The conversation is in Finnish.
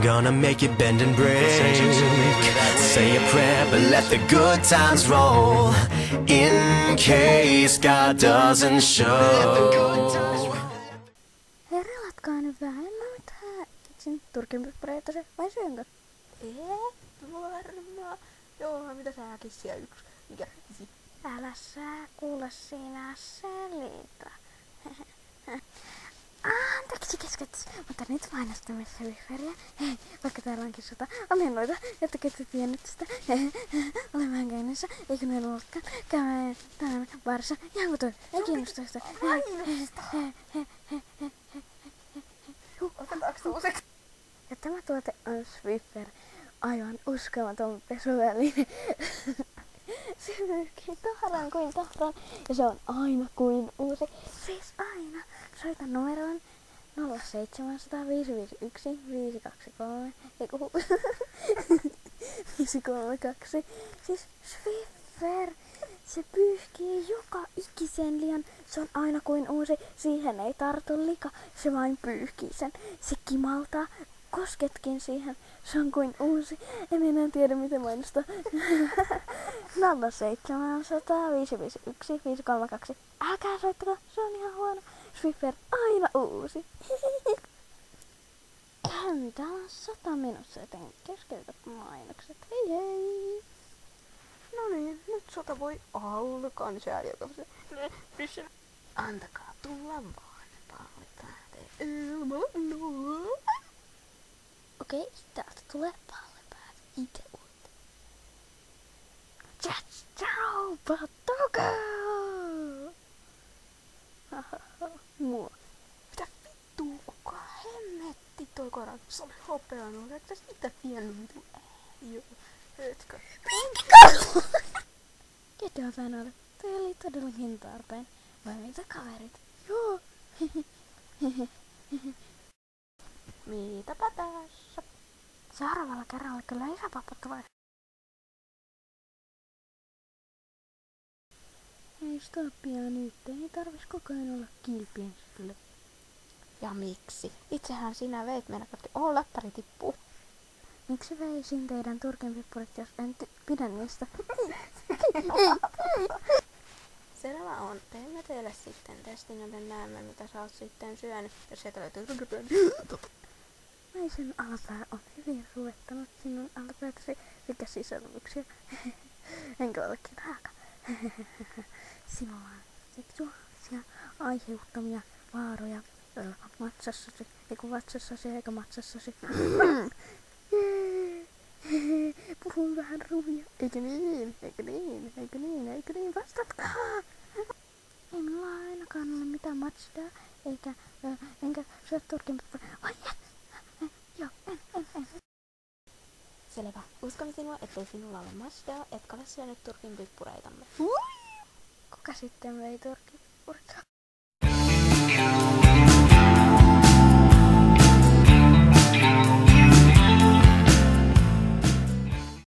gonna make it bend and break. Say a prayer, but let the good times roll. In case God doesn't show. Hei, relatkaa nyt vähän. En mä mitään keksin turkinpippureita se, vai syönkö? Varmaan. Joo, mitä sä kissia yksi? Mikä? Älä sä kuule sinä selitä. Anteeksi keskeytys, mutta nyt mainostamme Swifferia. Hei, vaikka täällä onkin 100 anennoita, että ette tiennyt sitä. Olen vähän käynnissä, eikö ne ollutkaan käymään tämän baarissa. Ihan kuten, ei kiinnosta sitä. Otetaanko tuusiksi? Ja tämä tuote on Swiffer. Aivan uskomaton pesuväline. Se myrkii tahran kuin tahran ja se on aina kuin uusi. Siis aina. Soita numeroon 0700 551 523 532. Siis Swiffer. Se pyyhkii joka ikisen lian. Se on aina kuin uusi. Siihen ei tartu lika. Se vain pyyhkii sen. Se kimaltaa. Kosketkin siihen. Se on kuin uusi. En enää tiedä miten mainostaa. 0700 551 532. Älkää soittako. Se on ihan huono. Swiffer aina uusi. Tää on 100 minuuttia, joten keskeytä mainokset. Hei hei! No niin, nyt sota voi alkaa, niin sääli joka se. Antakaa tulla vaan, pallepäät. Okei, täältä tulee pallepäät. Ite uut. Ciao, patoka! Mua. Mitä vittua, kuka hemmetti toi koira? Se oli hopeanut, eikö täs itse tiennyt vitu? Joo, etkö? Ketä sanoa? Toi oli todellakin tarpeen. Vai mitä kaverit? Joo. Mitäpä tässä? Seuraavalla kerralla kyllä isäpappa tulee. Ei stoppia nyt, ei tarvis koko ajan olla kilpien sille. Ja miksi? Itsehän sinä veit meidän kaikki. Läppäri tippuu. Miksi veisin teidän turkinpippurit, jos en pidä niistä? Selvä on. Teemme teille sitten testin, joten näemme mitä sä oot sitten syönyt. Jos sieltä löytyy Naisen alapää on hyvin ruvettanut sinun alapäätäsi sekä sisälmyksiä. Enkä olekin raaka. Sinulla on seksuaalisia aiheuttamia vaaroja matsassasi, eiku vatsassasi eikä matsassasi. Puhun vähän rumia. Eikö niin, vastatkaa. Ei minulla ainakaan ole mitään matchdaa, enkä syö turkinpippuria. Ai joo, en. Selvä. Uskon sinua, ettei sinulla ole masdaa, etkä ole syönyt turkin pippureitamme. Kuka sitten vei turkinpippurit?